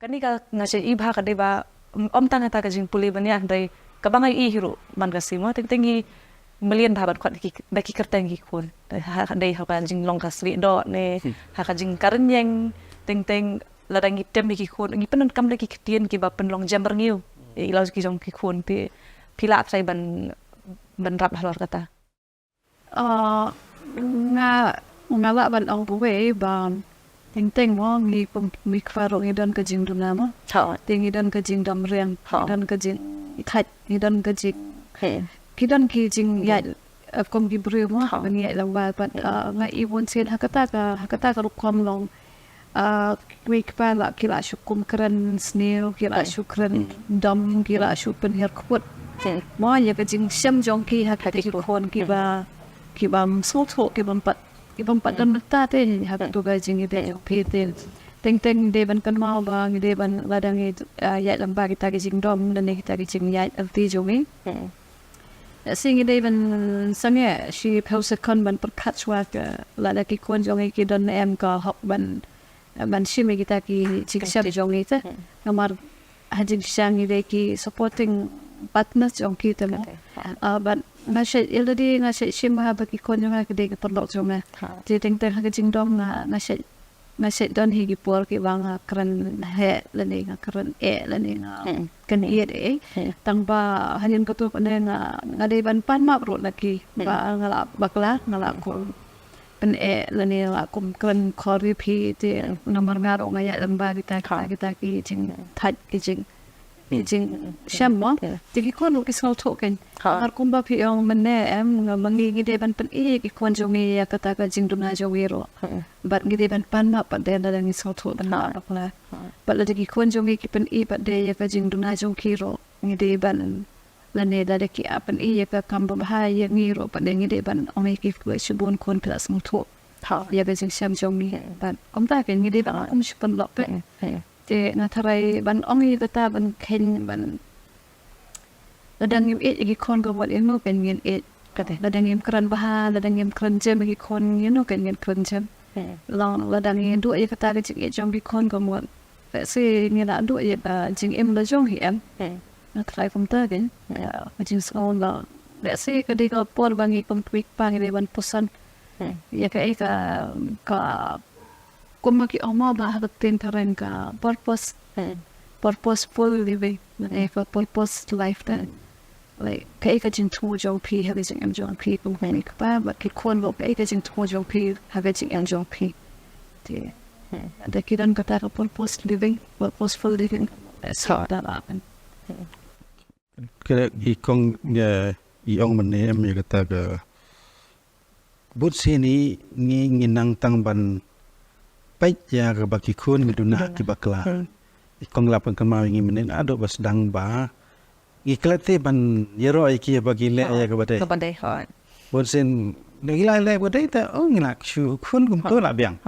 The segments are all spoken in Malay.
Kani ka ngasih iba ka diba tanga ta ka jing puli banya dai kabangai I hiro man ka simo ting melian babat kwat daki kerteng ki kun dai ha ka jing long ka swi do ne ha ka jing Kren ting ladang item ki kun ngi penan kam daki ketien ki ba pen long jam Rngiew ilau ki jong ki kun pila sai ban rap halor kata nga ban ong buwe ban ting mo ngi pum mi kwaro ngi dan ka jing duna mo ting ngi dan ka jing dam riang dan ka jing khat ngi dan ka jing ki dan ki jing ya kom gi bru mo ban ya lang ba but nga I won sen hakata ka rukom long wi kpa la kila shukum Kren snail kila shukren dam kila shupen her kwat mo ya ka jing sham jong ki hakati kon ki ba so tho ki bam pat dan ta te hak tu ga jing ide pe te ting de ban kan mau ba ngi de ban ladang ya lamba kita ki jing dom dan kita ki jing ya alti jomi sing ide ban sange shi pause kon ban perkatwa ka lada ki kon jong ki don em ka hok ban shime kita ki jing shab jong ite kamar hajing shang ide ki supporting partners jong kita mo but masih iladi ngasih shim ha bagi kon jong ka de perlok jong je ting ha jing dom ngasih don hi ki por ki wang Kren he lani Kren lani kan de tang ba hanin ko tu ne ngade ban pan ma ro laki ba ngala bakla ngala ko pen lani la kum Kren khori phi te nomor ngaro ngaya lamba kita ki jing that ki jing sham mo ti kon ki sol token har kumba pi ong mane em mangi de ban pen ki kon jongi ya kata ka jing duna jawiro but ngi ban pan ma pa de da ngi sol to ban na la but la ki kon jongi ki pen pa de ya ka jing duna jong kiro ngi de ban la ne da ki apan ya ka kamba ha ya ngi ro pa de ngi de ban ong ki ku shibun kon plus mo to ya ka jing sham jongi but ta ke ngi de ban shipun lo pe te na tarai ban ongi kata ban ken ban ladang ki kon go wat eno ken ngin kate ladang Kren baha ladang Kren jem ki kon ken ngin Kren jem long ladang du kata ki jong ki kon go wat se ni la du jing la jong hi em na tarai pum ta gen jing so la se ka de ko por bangi pum tweak pang de ban posan ya ka kuma ki oma ba hatin taran ka purposeful living for purpose life that like ka jing tu jong pi ha jing em jong pi kum ni ka ba ki kon lo ka jing tu jong pi ha jing em jong pi te da ki dan ka ta purpose living purposeful living so that happen kaya ikong ong manem ya kata ka but sini nginang tang ban baik ya ke bagi kun miduna ki bakla ikong lapan kan mau ingin menen ado bas dang ba iklate ban yero ki bagi le ya ke badai hot bonsen ngila le badai ta ngila shu kun kum to la biang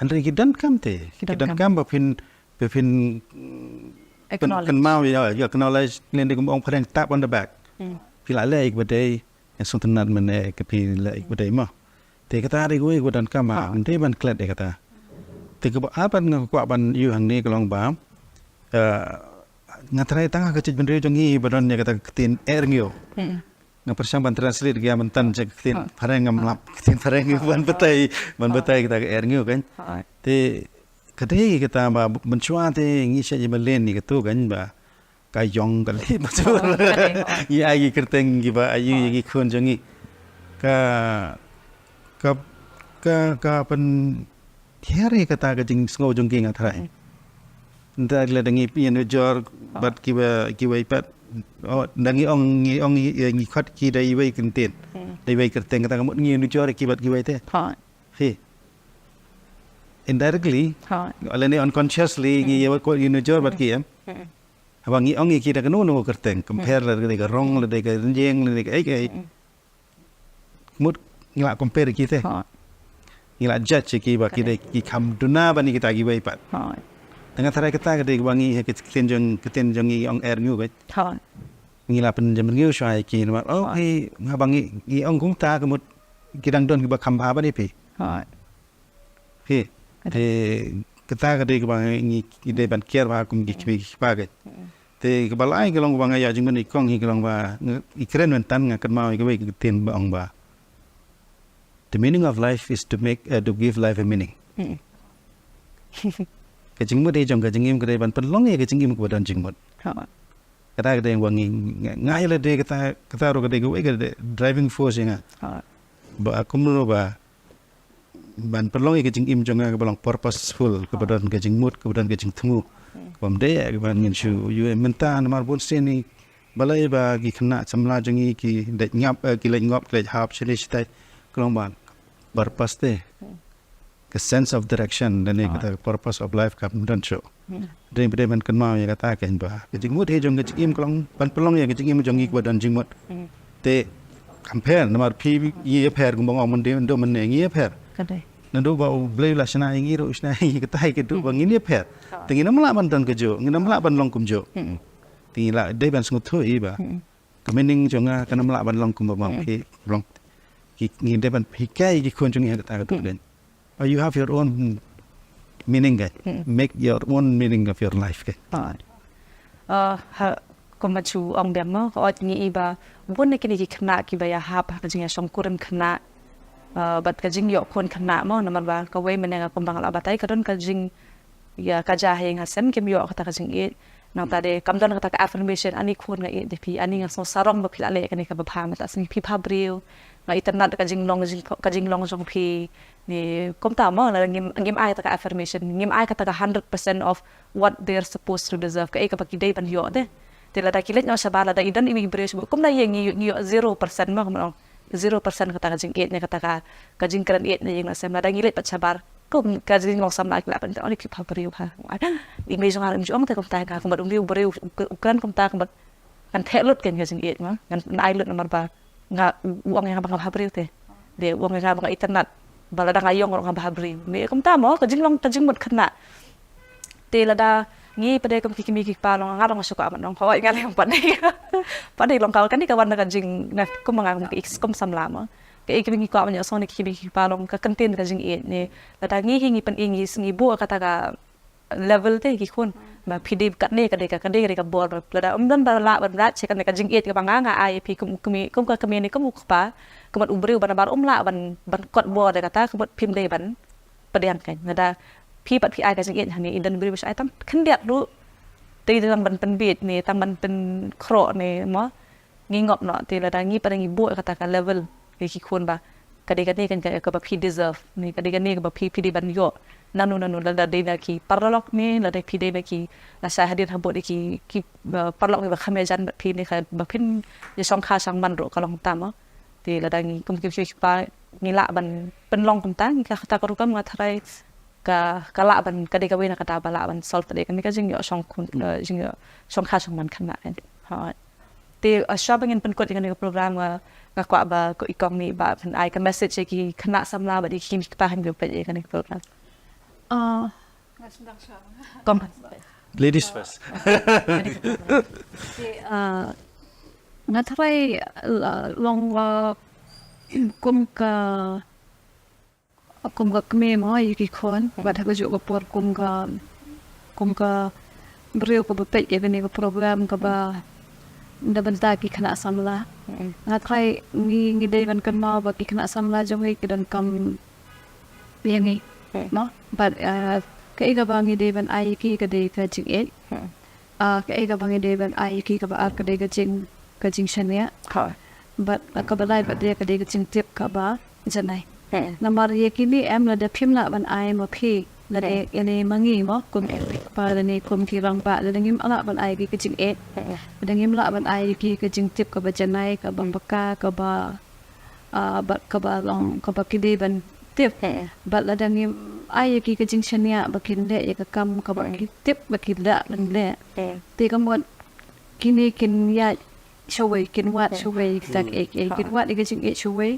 andre ki dan kam te ki dan kam ba pin kan mau ya acknowledge len de kum ong pren tap on the back pila le ik badai yang suntenat mene ke pi le ik badai ma te kata ri gue dan kam ande ban klet de kata tiga apa ngakwa ban yu hang ni kelong ba ngatrai tangah kecil bendri jongi badan ya kata ketin Rngiew ngapersang ban translate dia mentan cek ketin pareng ngamlap ketin pareng ban betai kita ke Rngiew kan te kadai kita ba mencua te ngisya je melen ni ketu kan ba kayong kali betul ya agi kerteng gi ba ayu gi khun jongi ka pen Tiare kata ka jing sngo jong king athrai nda la dangi pi no jor bat kiwa ipat dangi ong ngi khat ki dai wei Kyntien dai wei kerteng kata kamut ngi no jor ki bat ki wei te he indirectly alani unconsciously ngi ko no jor bat ki em abang ngi ong ki da kanu no kerteng compare la de ka rong la de ka jeng la de ka ai mut ngila compare ki te ngila judge ki ba ki de ki kam duna bani kita gi bai pat dengan tarai kita ke de wangi keten jong ong Rngiew kan ngila pen jam Rngiew shai ki ma hi ngabangi gi ong kung ta kemut kidang don ki ba kam ba ni pi he kata ka de ka bang ngi de ban kier ba kum gi kmi ba ke te ka balai ka long bang ya jing ban ikong hi ka long ba I Kren men tan nga kan mau ka ke tin ba ong ba. The meaning of life is to give life a meaning. Ka jing mo de jong ka jing im ka de ban pan long ye ka jing im ko dan jing mo. Kata ka de wang ngai la de kata ro ka de ka de driving force nga. Ba akum no ba ban perlong ke jing im jonga ke balong purposeful ke badan ke jing mood ke badan ke jing temu bam de ke ban ngin shu yu menta na mar bon seni balai ba gi khna chamla jongi ki de ngap ki le ngop le hap chili stai klong ban purpose te ke sense of direction dan ke purpose of life kam dan show de be ban kan ma ya kata ke ba ke jing mood he jong ke jing im klong ban perlong ya ke jing im jongi ke badan jing mood te compare na mar phi ye pher kum bang mon de do man ne ngi pher nando ba blay la shana ngi ro shna ngi ka tai ke du bang ni pher tingi nam la ban dan ke jo ngi nam la ban long kum jo tingi la de ban sngut thoi ba ka mening jo nga ka nam la ban long kum ba phi long ki ngi de ban phi kai ki khon jong ka ta ka du den you have your own meaning make your own meaning of your life ke ha ko ma chu ong dem mo ko ngi ba bon ne kini ki khna ki ba ya ha pa jing ya song kuren khna bat ka jing yo kon khna mo na mar ba ka we menenga ko bang la batai ka don ka jing ya ka ja he nga sem kem yo ka jing e na ta de kam don ka affirmation ani khon nga e de pi ani nga so sarong ba phila le ka ne ka ba pha ma ta sing pi pha breu nga internet ka jing long jong pi ni kom ta mo na ngim ai ta ka affirmation ngim ai ka ta 100% of what they're supposed to deserve ka e ka pa ki dei ban yo de tila da kilit nyo sa bala da idan imi brewis mo kum na yung 0% mo kum 0% kata kajing 8 ne kata kajing keren 8 ne yung nasem na da ngilit pat sabar kum kajing long sam la kila pan oni ki pa brew ha imi jong harim jong ta kum ta ka kum ba umi brew ukran kum ta kum kan thelut ken kajing 8 mo kan ai lut nomor ba nga uang yang bang brew te de uang yang bang internet bala da ngayong ngong ba brew me kum ta mo kajing mot khna tila da ngi pada kum kiki miki pa long ngarong suka amat long kawai ngalai yang pandai long kau kan di kawan dengan jing na kum mangang ki kum samlama ke iki miki ko amnya soni kiki miki pa long ka kantin ka jing e ne lada ngi hingi pan ingi ngi bu kata ka level te ki khun ma pidi kat ne ka de ka bor lada dan bala ban rat che kan ka jing e ka banganga ai pi kum ka kami ni kum pa kumat ubriu ban bar la ban kot bor de kata kumat pim de ban padian kan ladaพี่ปัดพี่ไอแต่จังเอ็ดhaniอินเดนบริษัทไอตั้มขึ้นเดียดรู้ตีตั้มเป็นบีดนี่ตั้มเป็นโครนี่มั้งงี้งบเนาะตีระดับงี้ปัดงี้บุกกระตากเลเวลกี่คนบ่กระดิกันนี่กันก็แบบพี่ deserve นี่กระดิกันนี่ก็แบบพี่ดีบันโยนั่นระดับเดนกี่ปาร์ลอกนี่ระดับพี่เดนกี่ละสายหดีทั้งหมดกี่ปาร์ลอกนี่แบบขมจันแบบพี่นี่ค่ะแบบพี่จะช่องค่าช่างมันรู้ก็ลองตามมั้งตีระดับงี้กุมกิบช่วยป้างี้ละบันเป็นลองกุมตั้งงี้ค่ะตากรุกมาทรายkala ban kade ka wena kata bala ban solve tade kan ka jing yo song kun jing yo song kha song man kan na en ha te shopping in pen ko kan ka program nga kwa ba ko ikong ni ba pen ai ka message ki khana samla ba di kim pa han go pe kan ka program kom ladies first nga try long kum ka kami mo iki khon ba tha ko jo ko por kum ka breu ko pe ye ni ko program ka ba nda ban ta ki khana samla nga try ngi de ban kan ma ba ki khana samla jong ki dan kam yengi no but ka iga ba ngi de ban ai ki ka de ka jing e ka iga ba ngi de ban ai ki ka ba ar ka de ka jing shania but ka ba lai ba de ka jing tip ka ba janai nambar ye kini em la de phim la ban ai mo phi la de ene mangi mo kum pa la ne kum ki rang ba la ngim ala ban ai ki jing e la ngim la ban ai ki jing tip ka ba janai ka bang baka ka ba long ka ba ki de ban tip ba la ngim ai ki jing shania ba kin de ye ka kam ka ba ki tip ba ki da lan de te ka mo kini kin ya shawai kin wat shawai tak e kin wat e jing e shawai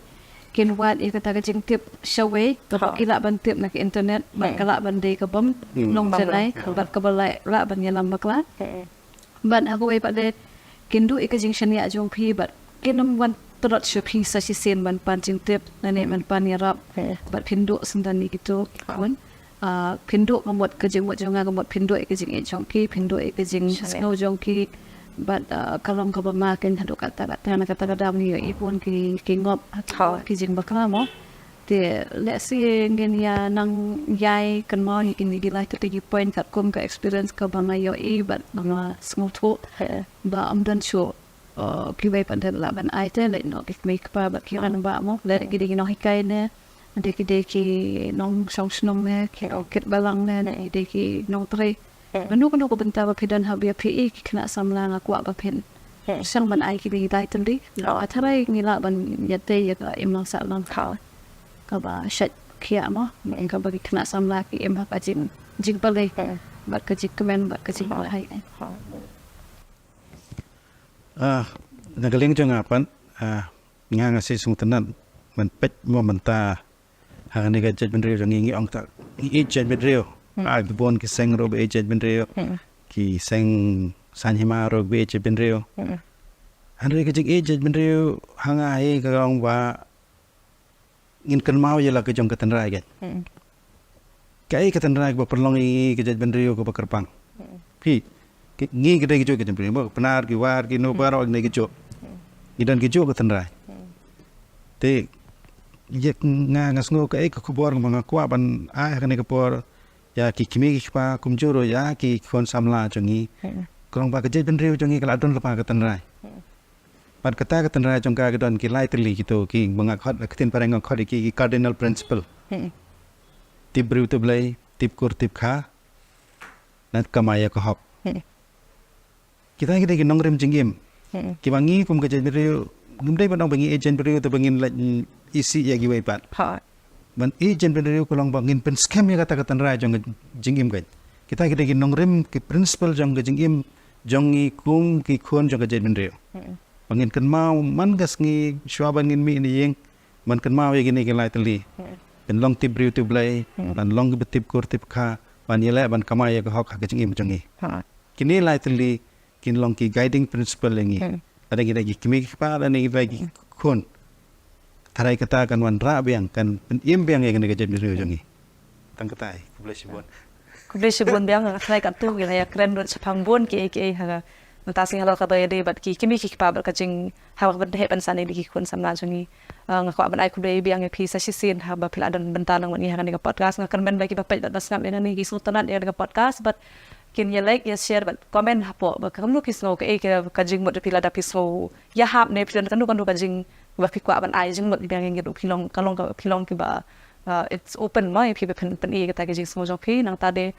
kin wat e kata jing tip shawai ka kila ban tip na internet ba kala ban de ka bom long janai ba ka balai la ban ya lam bakla ban aku e pa de kin du e ka jing shania jong phi ba kin nam wan trot shu phi sa si sen ban pan jing tip na ne man pan ya rap ba phin du sandan ni gitu kon pinduk ngamot ke jing mot jonga ngamot pinduk ke jing jongki pinduk ke jing snow jongki but kalau kau bermakan haduk kata kadam ni ipun ki ngop ki jing bakla mo te let's say ngen ya nang yai kan mo ni kini gilai tu tigi point kat kum ka experience ka banga yo but banga snow to ba dan show ki wei pan la ban ai te le no ki make pa ba ki ran ba mo le ki no hikai ne Deki nong song snong ne ki okit balang ne deki nong tre manu ko benta ba pidan habia pi ki kena samlang aku ba pen sang ban ai ki bi dai tandi atharai ni la ban yate ya ka imlang sa lang ka ba shat kia mo ka ba ki kena samla ki em ha ka jing pale ba ka jik kemen ba ka jing hai nagaling jong apan nga ngasi sung tenan man pet mo menta hang ni ga judgment reo ngi ong ta i judgment reo ai bon ki seng ro be judgment reo ki seng san hima ro be judgment reo han re ga jig judgment reo hang ai ga ong ba ngin kan mau ya la ke jong ka tan rai ga kai ka tan rai ba perlong i ga judgment reo ko ba kerpang pi ngi ga de jo ga judgment reo penar ki war ki no baro ngi ga jo idan ki jo ka tan rai te yek nga ngasngo ka ek kubor mga kwa ban a ka ne kapor ya ki kimi ki pa kumjuro ya ki kon samla jongi krong ba ka je ben riu jongi kala don pa ka tan rai pat kata ka tan rai jong ka don ki lai tli ki to ki mga khat ka tin pareng khot ki cardinal principle tip riu tu blai tip kur tip kha nat kamaya ko hop kita ki nong rem jingim ki bangi kum ka je ben riu ngumdai ban bangi agent beriu tu bangin la isi ya giwai pat ban agent beriu ko long bangin pen scam ya kata katan rai jong jingim gai kita ki nong rem ki principle jong jingim jong i kum ki khon jong agent beriu bangin kan mau man gas ngi shwa bangin mi ni yeng man kan mau ye gini ki lai tali pen long tip beriu tu blai ban long ki tip kur tip kha ban yela ban kamai ya ko hok ka jingim jong i kini lai tali kin long ki guiding principle lengi ada kita kimi pa ada ni lagi kon tarai kata kan wan ra biang kan im biang yang ni kejap ni jongi tang katai kubleshi bon biang tarai kat tu gila ya kren rot sepang bon ki ha ntasing halal ka bayade bat ki kimi ki pa kat jing ha ban he pan sane di kon samna jongi ngako ban ai kublei biang ya pi sa sisin ha ba pila dan bentanang wan ni ha ni podcast ngakan ben bagi ba pet das ngam ni ki sultanat ya podcast but kin ya like ya share but comment hapo ba kamu kisno ka jing mod pila da piso ya hap ne pilan kan ka jing ba pikwa ban ai jing mod biang ngi do pilong kalong ka pilong ki ba it's open my people pen ka jing smo jong pi nang tade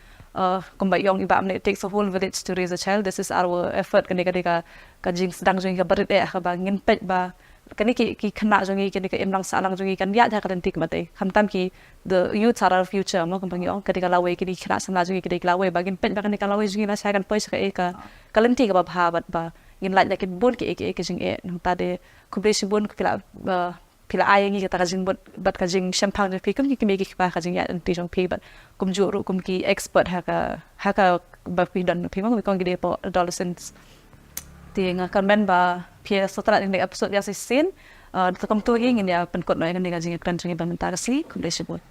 kumba yong iba amne it takes a whole village to raise a child. This is our effort kan ka jing sedang jong ka berit ka ba ngin pet ba kan ki khana jong ki ka emlang sa lang jong kan ya tha kan tik mate khamtam ki the youth are our future mo kan yong ka lawe ki khana samla jong ki lawe ba ngin pet ba kan ka lawe jong na sa kan pois ka kalenti ka ba bhabat ba ngin lai like bon ki jing nang tade kubleshi bon pila ay ngi kata kajing bat kajing champagne de pikum ki megi pa kajing ya anti jong pi bat kum juru kum ki expert haka ba pi dan pi mo ko gide po adolescents tinga kan ben ba pi sotrat ni episode ya sin to kom tu ingin ya penkot no yang kajing kan jing ba mentasi kubleshi bon